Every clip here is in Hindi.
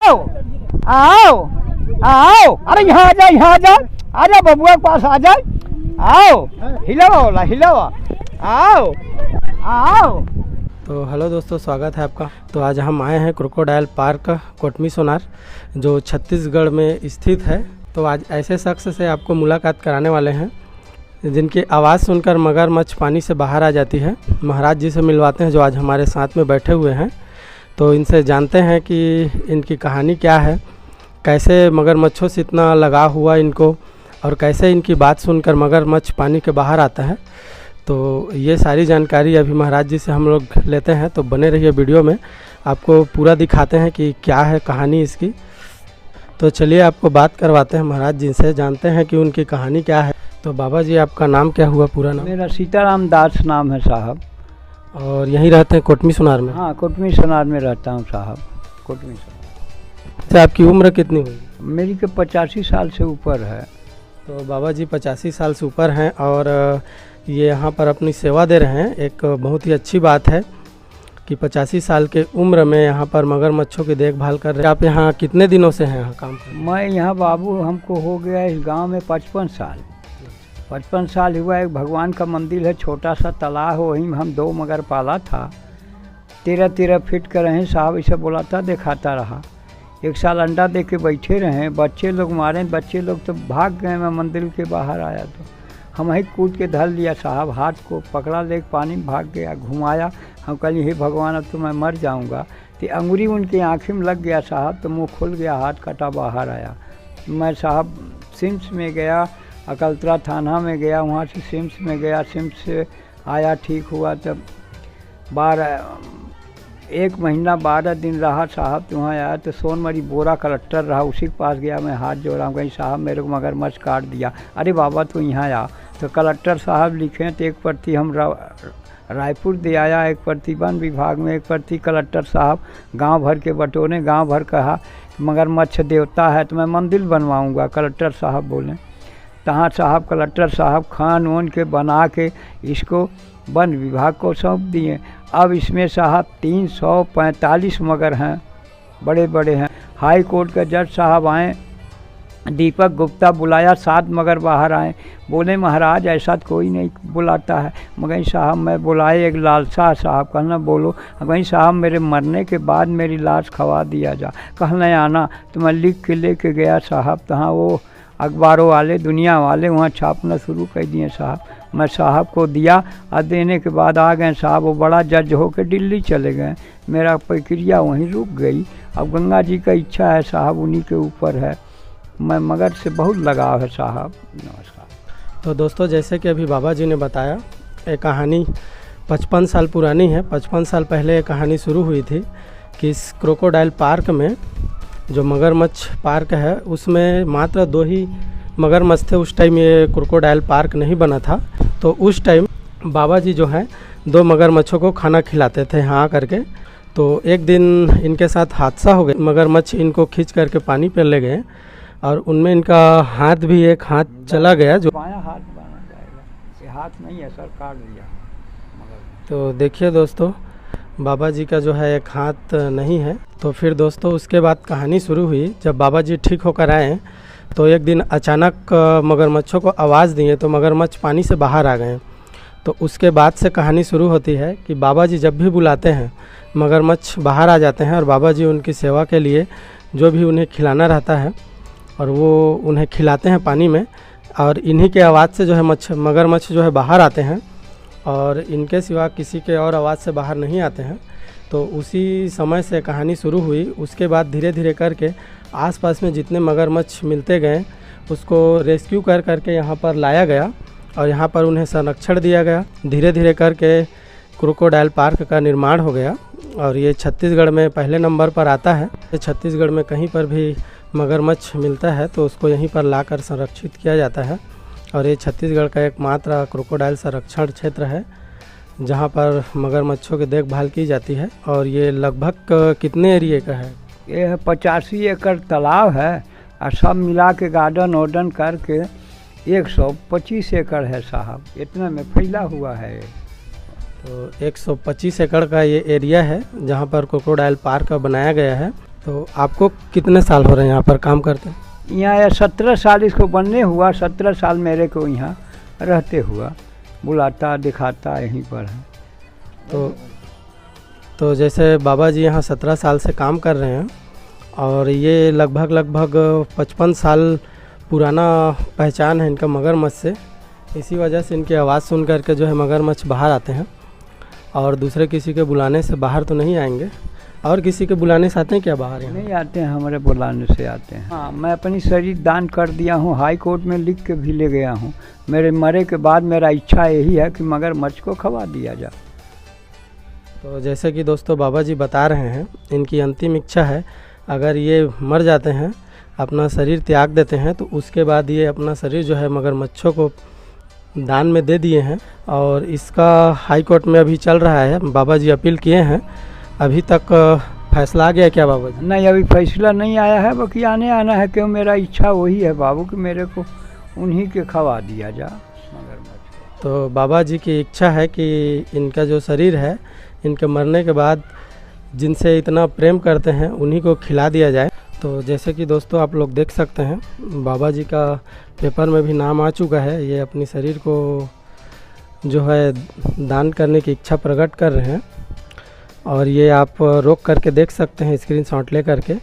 आओ आओ आओ, अरे यहाँ आ जा, यहाँ आ जा, आजा बबुआ के पास आ जा, आओ हिलावा हिलावा, आओ आओ। तो हेलो दोस्तों, स्वागत है आपका। तो आज हम आए हैं क्रोकोडाइल पार्क कोटमी सोनार, जो छत्तीसगढ़ में स्थित है। तो आज ऐसे शख्स से आपको मुलाकात कराने वाले हैं जिनकी आवाज़ सुनकर मगरमच्छ पानी से बाहर आ जाती है। महाराज जी से मिलवाते हैं जो आज हमारे साथ में बैठे हुए हैं। तो इनसे जानते हैं कि इनकी कहानी क्या है, कैसे मगरमच्छों से इतना लगाव हुआ इनको, और कैसे इनकी बात सुनकर मगरमच्छ पानी के बाहर आता है। तो ये सारी जानकारी अभी महाराज जी से हम लोग लेते हैं। तो बने रहिए वीडियो में, आपको पूरा दिखाते हैं कि क्या है कहानी इसकी। तो चलिए आपको बात करवाते हैं महाराज जी से, जानते हैं कि उनकी कहानी क्या है। तो बाबा जी, आपका नाम क्या हुआ, पूरा नाम? मेरा सीताराम दास नाम है साहब। और यहीं रहते हैं कोटमी सोनार में? हाँ, कोटमी सोनार में रहता हूँ साहब, कोटमी सोनार। अच्छा, आपकी उम्र कितनी हुई? मेरी के 85 साल से ऊपर है। तो बाबा जी 85 साल से ऊपर हैं और ये यहाँ पर अपनी सेवा दे रहे हैं। एक बहुत ही अच्छी बात है कि 85 साल के उम्र में यहाँ पर मगरमच्छों की देखभाल कर रहे हैं। आप यहाँ कितने दिनों से हैं यहाँ काम कर? मैं यहाँ बाबू, हमको हो गया इस गांव में 55 साल। 55 साल हुआ। एक भगवान का मंदिर है, छोटा सा तालाब, वहीं में हम 2 मगर पाला था। 13-13 फीट का रहे साहब, इसे बुलाता दिखाता रहा। 1 साल अंडा दे के बैठे रहे, बच्चे लोग मारे, बच्चे लोग तो भाग गए। मैं मंदिर के बाहर आया तो हम ही कूद के धर लिया साहब, हाथ को पकड़ा, ले पानी में भाग गया, घुमाया। हम कहीं हे भगवान, अब तो मैं मर जाऊंगा। तो अंगुरी उनकी आँखें में लग गया साहब, तो मुंह खुल गया, हाथ कटा बाहर आया। मैं साहब सिम्स में गया, अकलतरा थाना में गया, वहाँ से सिम्स में गया, सिम्स से आया, ठीक हुआ। तब 1 महीना 12 दिन रहा साहब। तो वहाँ आया तो सोनमरी बोरा कलेक्टर रहा, उसी के पास गया, मैं हाथ जोड़ा, कहीं साहब मेरे को मगरमच्छ काट दिया। अरे बाबा तो यहाँ आ। तो कलेक्टर साहब लिखे, तो एक प्रति हम रायपुर दे आया, एक प्रति वन विभाग में, एक प्रति कलेक्टर साहब गांव भर के बटोरे। गांव भर कहा मगरमच्छ देवता है तो मैं मंदिर बनवाऊंगा, कलेक्टर साहब बोले। तहाँ साहब कलेक्टर साहब खान वन के बना के इसको वन विभाग को सौंप दिए। अब इसमें साहब 345 मगर हैं, बड़े बड़े हैं। हाई कोर्ट के जज साहब आए, दीपक गुप्ता बुलाया, 7 मगर बाहर आए। बोले महाराज ऐसा तो कोई नहीं बुलाता है। मगर साहब मैं बुलाए, एक लालसा साहब, कहना बोलो। मगर साहब मेरे मरने के बाद मेरी लाश खवा दिया जा, कहना आना। तो मैं लिख के लेके गया साहब, तहाँ वो अखबारों वाले, दुनिया वाले वहाँ छापना शुरू कर दिए साहब। मैं साहब को दिया, और देने के बाद आ गए साहब। वो बड़ा जज होकर दिल्ली चले गए, मेरा प्रक्रिया वहीं रुक गई। अब गंगा जी का इच्छा है साहब, उन्हीं के ऊपर है। मैं मगर से बहुत लगाव है साहब। नमस्कार। तो दोस्तों, जैसे कि अभी बाबा जी ने बताया, ये कहानी 55 साल पुरानी है। 55 साल पहले ये कहानी शुरू हुई थी कि इस क्रोकोडाइल पार्क में, जो मगरमच्छ पार्क है, उसमें मात्र 2 ही मगरमच्छ थे। उस टाइम ये क्रोकोडाइल पार्क नहीं बना था। तो उस टाइम बाबा जी जो हैं 2 मगरमच्छों को खाना खिलाते थे यहाँ करके। तो एक दिन इनके साथ हादसा हो गया, मगरमच्छ इनको खींच करके पानी पर ले गए और उनमें इनका हाथ भी, एक हाथ चला गया। जो बायां हाथ बना जाएगा, ये हाथ नहीं है सर, काट दिया। तो देखिए दोस्तों, बाबा जी का जो है एक हाथ नहीं है। तो फिर दोस्तों उसके बाद कहानी शुरू हुई। जब बाबा जी ठीक होकर आए तो एक दिन अचानक मगरमच्छों को आवाज़ दिए तो मगरमच्छ पानी से बाहर आ गए। तो उसके बाद से कहानी शुरू होती है कि बाबा जी जब भी बुलाते हैं मगरमच्छ बाहर आ जाते हैं, और बाबा जी उनकी सेवा के लिए जो भी उन्हें खिलाना रहता है और वो उन्हें खिलाते हैं पानी में, और इन्हीं के आवाज़ से जो है मगरमच्छ जो है बाहर आते हैं, और इनके सिवा किसी के और आवाज़ से बाहर नहीं आते हैं। तो उसी समय से कहानी शुरू हुई। उसके बाद धीरे धीरे करके आसपास में जितने मगरमच्छ मिलते गए, उसको रेस्क्यू कर करके यहाँ पर लाया गया और यहाँ पर उन्हें संरक्षण दिया गया। धीरे धीरे करके क्रोकोडाइल पार्क का निर्माण हो गया, और ये छत्तीसगढ़ में पहले नंबर पर आता है। छत्तीसगढ़ में कहीं पर भी मगरमच्छ मिलता है तो उसको यहीं पर लाकर संरक्षित किया जाता है। और ये छत्तीसगढ़ का एकमात्र क्रोकोडाइल संरक्षण क्षेत्र है जहाँ पर मगरमच्छों की देखभाल की जाती है। और ये लगभग कितने एरिए का है? ये 85 एकड़ तालाब है, और सब मिला के गार्डन वार्डन करके 125 एकड़ है साहब, इतना में फैला हुआ है। तो 125 एकड़ का ये एरिया है जहाँ पर क्रोकोडाइल पार्क बनाया गया है। तो आपको कितने साल हो रहे हैं यहाँ पर काम करते हैं? यहाँ 17 साल इसको बनने हुआ, 17 साल मेरे को यहाँ रहते हुआ, बुलाता दिखाता यहीं पर है। तो जैसे बाबा जी यहाँ 17 साल से काम कर रहे हैं और ये लगभग 55 साल पुराना पहचान है इनका मगरमच्छ से। इसी वजह से इनकी आवाज़ सुन करके जो है मगरमच्छ बाहर आते हैं और दूसरे किसी के बुलाने से बाहर तो नहीं आएंगे। और किसी के बुलाने से आते हैं क्या बाहर? यहाँ नहीं आते हैं, हमारे बुलाने से आते हैं। हाँ, मैं अपनी शरीर दान कर दिया हूँ, हाई कोर्ट में लिख के भी ले गया हूँ। मेरे मरे के बाद मेरा इच्छा यही है कि मगरमच्छ को खवा दिया जाए। तो जैसे कि दोस्तों बाबा जी बता रहे हैं, इनकी अंतिम इच्छा है अगर ये मर जाते हैं, अपना शरीर त्याग देते हैं, तो उसके बाद ये अपना शरीर जो है मगरमच्छों को दान में दे दिए हैं। और इसका हाई कोर्ट में अभी चल रहा है, बाबा जी अपील किए हैं। अभी तक फैसला आ गया क्या बाबा जी? नहीं, अभी फैसला नहीं आया है, बाकी आना है। क्यों, मेरा इच्छा वही है बाबू कि मेरे को उन्हीं के खवा दिया जा मगरमच्छ। तो बाबा जी की इच्छा है कि इनका जो शरीर है इनके मरने के बाद जिनसे इतना प्रेम करते हैं उन्हीं को खिला दिया जाए। तो जैसे कि दोस्तों आप लोग देख सकते हैं, बाबा जी का पेपर में भी नाम आ चुका है। ये अपनी शरीर को जो है दान करने की इच्छा प्रकट कर रहे हैं और ये आप रोक करके देख सकते हैं स्क्रीनशॉट ले करके।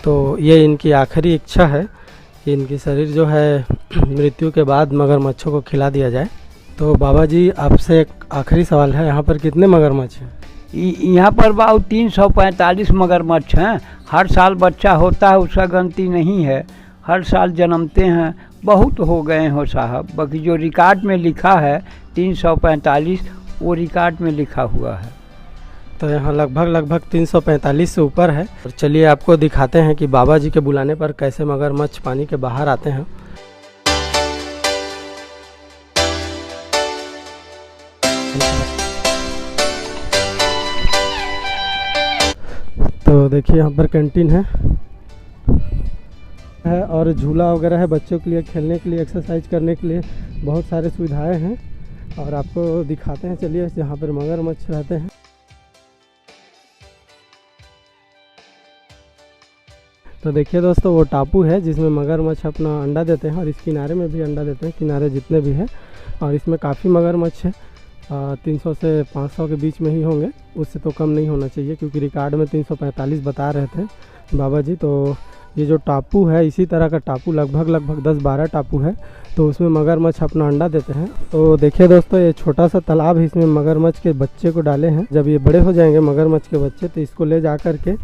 तो ये इनकी आखिरी इच्छा है कि इनकी शरीर जो है मृत्यु के बाद मगरमच्छों को खिला दिया जाए। तो बाबा जी आपसे एक आखिरी सवाल है, यहाँ पर कितने मगरमच्छ हैं? यहाँ पर बाबू 345 मगरमच्छ हैं। हर साल बच्चा होता है, उसका गिनती नहीं है। हर साल जन्मते हैं, बहुत हो गए हो साहब। बाकी जो रिकॉर्ड में लिखा है 345, वो रिकॉर्ड में लिखा हुआ है। तो यहाँ लगभग 345 से ऊपर है। और चलिए आपको दिखाते हैं कि बाबा जी के बुलाने पर कैसे मगरमच्छ पानी के बाहर आते हैं। तो देखिए यहाँ पर कैंटीन है और झूला वगैरह है बच्चों के लिए, खेलने के लिए, एक्सरसाइज करने के लिए बहुत सारे सुविधाएं हैं। और आपको दिखाते हैं, चलिए जहाँ पर मगरमच्छ रहते हैं। तो देखिए दोस्तों, वो टापू है जिसमें मगरमच्छ अपना अंडा देते हैं और इस किनारे में भी अंडा देते हैं, किनारे जितने भी हैं। और इसमें काफ़ी मगरमच्छ है, 300 से 500 के बीच में ही होंगे, उससे तो कम नहीं होना चाहिए क्योंकि रिकॉर्ड में 345 बता रहे थे बाबा जी। तो ये जो टापू है, इसी तरह का टापू लगभग 10-12 टापू है, तो उसमें मगरमच्छ अपना अंडा देते हैं। तो देखिए दोस्तों, ये छोटा सा तालाब है, इसमें मगरमच्छ के बच्चे को डाले हैं। जब ये बड़े हो जाएंगे मगरमच्छ के बच्चे, तो इसको ले जा कर के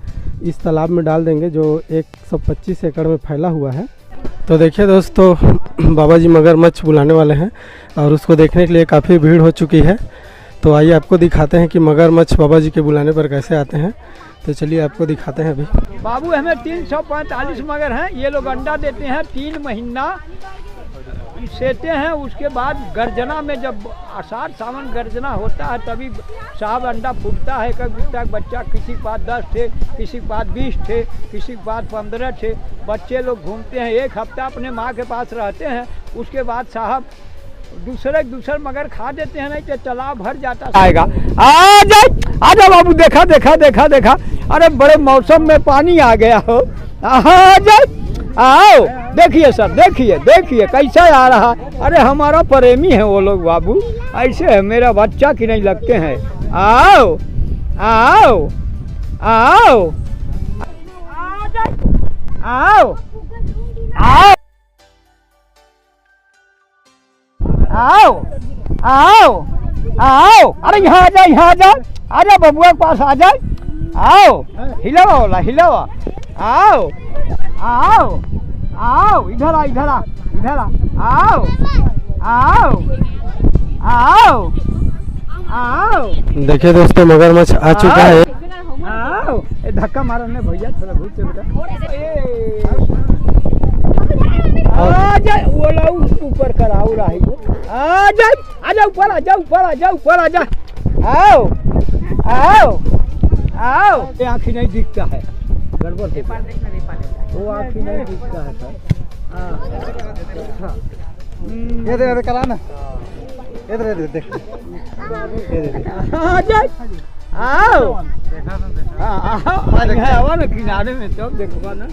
इस तालाब में डाल देंगे जो 125 एकड़ में फैला हुआ है। तो देखिए दोस्तों, बाबा जी मगरमच्छ बुलाने वाले हैं और उसको देखने के लिए काफ़ी भीड़ हो चुकी है। तो आइए आपको दिखाते हैं कि मगरमच्छ बाबा जी के बुलाने पर कैसे आते हैं। तो चलिए आपको दिखाते हैं अभी। बाबू हमें 345 मगर हैं, ये लोग अंडा देते हैं 3 महीना सेते हैं। उसके बाद गर्जना में, जब आषाढ़ सावन गर्जना होता है तभी साहब अंडा फूटता है। कभी तक बच्चा, किसी के पास 10 थे, किसी के पास 20 थे, किसी के पास 15 थे। बच्चे लोग घूमते हैं, 1 हफ्ता अपने माँ के पास रहते हैं। उसके बाद साहब दूसरे मगर खा देते हैं, नहीं तो तालाब भर जाता आएगा। आजा बाबू, देखा। अरे बड़े मौसम में पानी आ गया हो। आओ, देखिए सर, देखिए कैसा आ रहा। अरे हमारा प्रेमी है वो लोग बाबू, ऐसे है मेरा बच्चा की नहीं लगते हैं। आओ आओ आओ आओ आओ आओ आओ आओ। अरे यहाँ आ जा, आजा बबुआ के पास आ जाए। आओ, हिलावा। आओ आओ आओ, इधर आ। आओ आओ आओ आओ। देखिए दोस्तों, मगरमच्छ आ चुका है। आओ, धक्का मारने भैया, थोड़ा घूर से आजा, वो लाऊ ऊपर कराऊ रही। आजा ऊपर आ जा। आओ आओ आओ। आँखी नहीं दिखता है, गड़बड़ वो आँखी नहीं दिखता है सर। इधर करा ना, इधर देख। आओ आओ ना किनारे में तो देखो ना।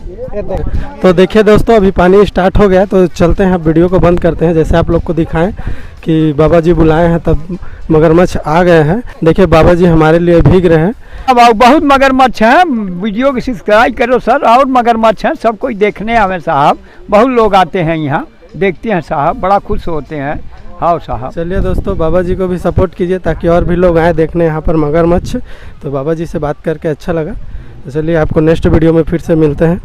तो देखिए दोस्तों, अभी पानी स्टार्ट हो गया तो चलते हैं, वीडियो को बंद करते हैं। जैसे आप लोग को दिखाएं कि बाबा जी बुलाए हैं तब मगरमच्छ आ गए हैं। देखिए बाबा जी हमारे लिए भीग रहे हैं। अब बहुत मगरमच्छ हैं, वीडियो की सब्सक्राइब करो सर। और मगरमच्छ हैं, सब कोई देखने आवे साहब, बहुत लोग आते हैं यहाँ देखते हैं साहब, बड़ा खुश होते हैं। हाँ साहब, चलिए दोस्तों, बाबा जी को भी सपोर्ट कीजिए ताकि और भी लोग आए देखने यहाँ पर मगरमच्छ। तो बाबा जी से बात करके अच्छा लगा। तो चलिए आपको नेक्स्ट वीडियो में फिर से मिलते हैं।